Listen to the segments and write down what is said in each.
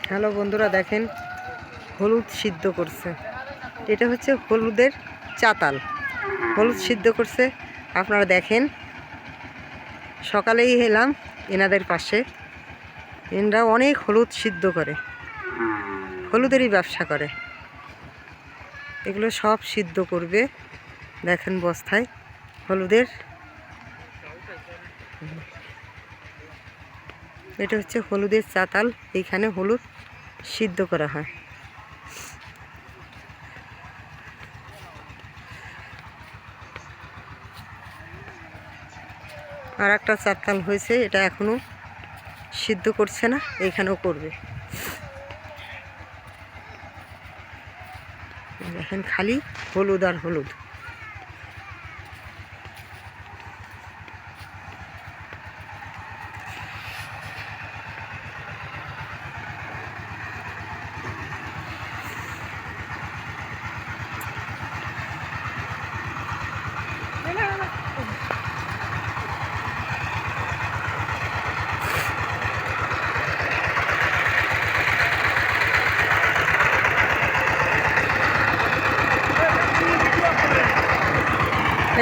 Hello বন্ধুরা, দেখেন হলুদ সিদ্ধ করছে। এটা হচ্ছে হলুদের চাতাল। হলুদ সিদ্ধ করছে। আপনারা দেখেন, সকালেই এলাম এনাদের পাশে। এনারা অনেক হলুদ সিদ্ধ করে, হলুদেরই ব্যবসা করে। এগুলো সব সিদ্ধ করবে। দেখেন বস্তায় হলুদের। এটা হচ্ছে হলুদের চাতাল। এইখানে হলুদ সিদ্ধ করা হয়। আর একটা চাতাল হয়েছে, এটা এখনো সিদ্ধ করছে না, এইখানেও করবে। দেখেন খালি হলুদ আর হলুদ।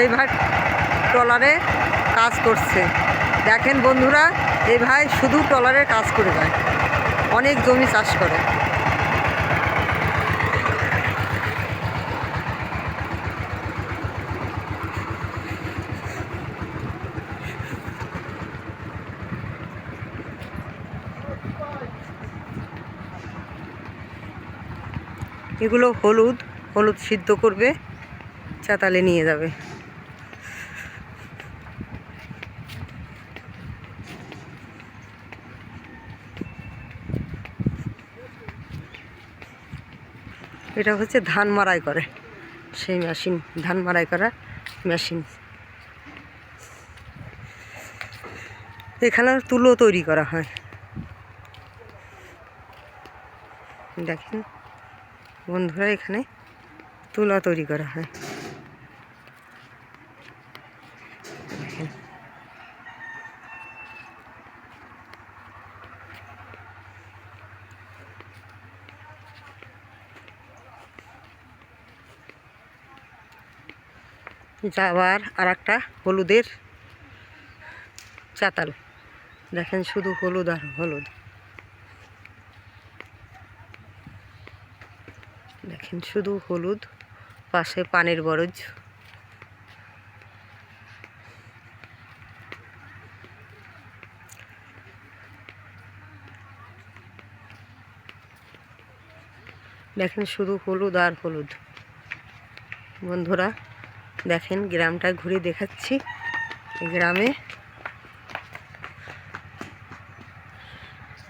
এই ভাই ট্রলারে কাজ করছে। দেখেন বন্ধুরা, এই ভাই শুধু ট্রলারে কাজ করে যায়, অনেক জমি চাষ করে। এগুলো হলুদ হলুদ সিদ্ধ করবে, চাতালে নিয়ে যাবে। এটা হচ্ছে ধান মাড়াই করে সেই মেশিন, ধান মাড়াই করা মেশিন। এখানে তুলো তৈরি করা হয়। দেখেন বন্ধুরা, এখানে তুলা তৈরি করা হয়। দেখেন যাবার আর একটা হলুদের চাতাল। দেখেন শুধু হলুদ আর হলুদ। দেখেন শুধু হলুদ, পাশে পানের বরজ। দেখেন শুধু হলুদ আর হলুদ। বন্ধুরা দেখেন, গ্রামটা ঘুরে দেখাচ্ছি। গ্রামে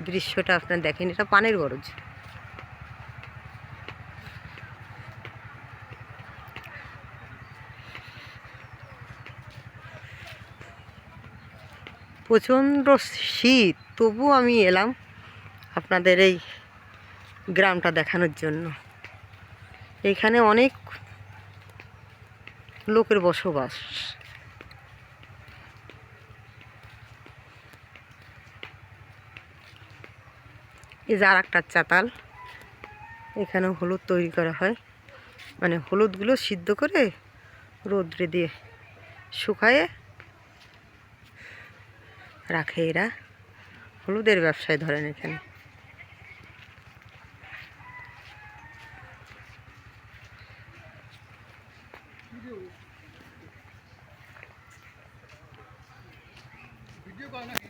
দৃশ্যটা আপনার দেখেন, এটা পানের বরজ। প্রচণ্ড শীত, তবু আমি এলাম আপনাদের এই গ্রামটা দেখানোর জন্য। এইখানে অনেক লোকের বসবাস। এই যে আর একটা চাতাল, এখানেও হলুদ তৈরি করা হয়। মানে হলুদগুলো সিদ্ধ করে রোদ্রে দিয়ে শুকায়ে রাখে। এরা হলুদের ব্যবসায় ধরেন এখানে। ভিডিও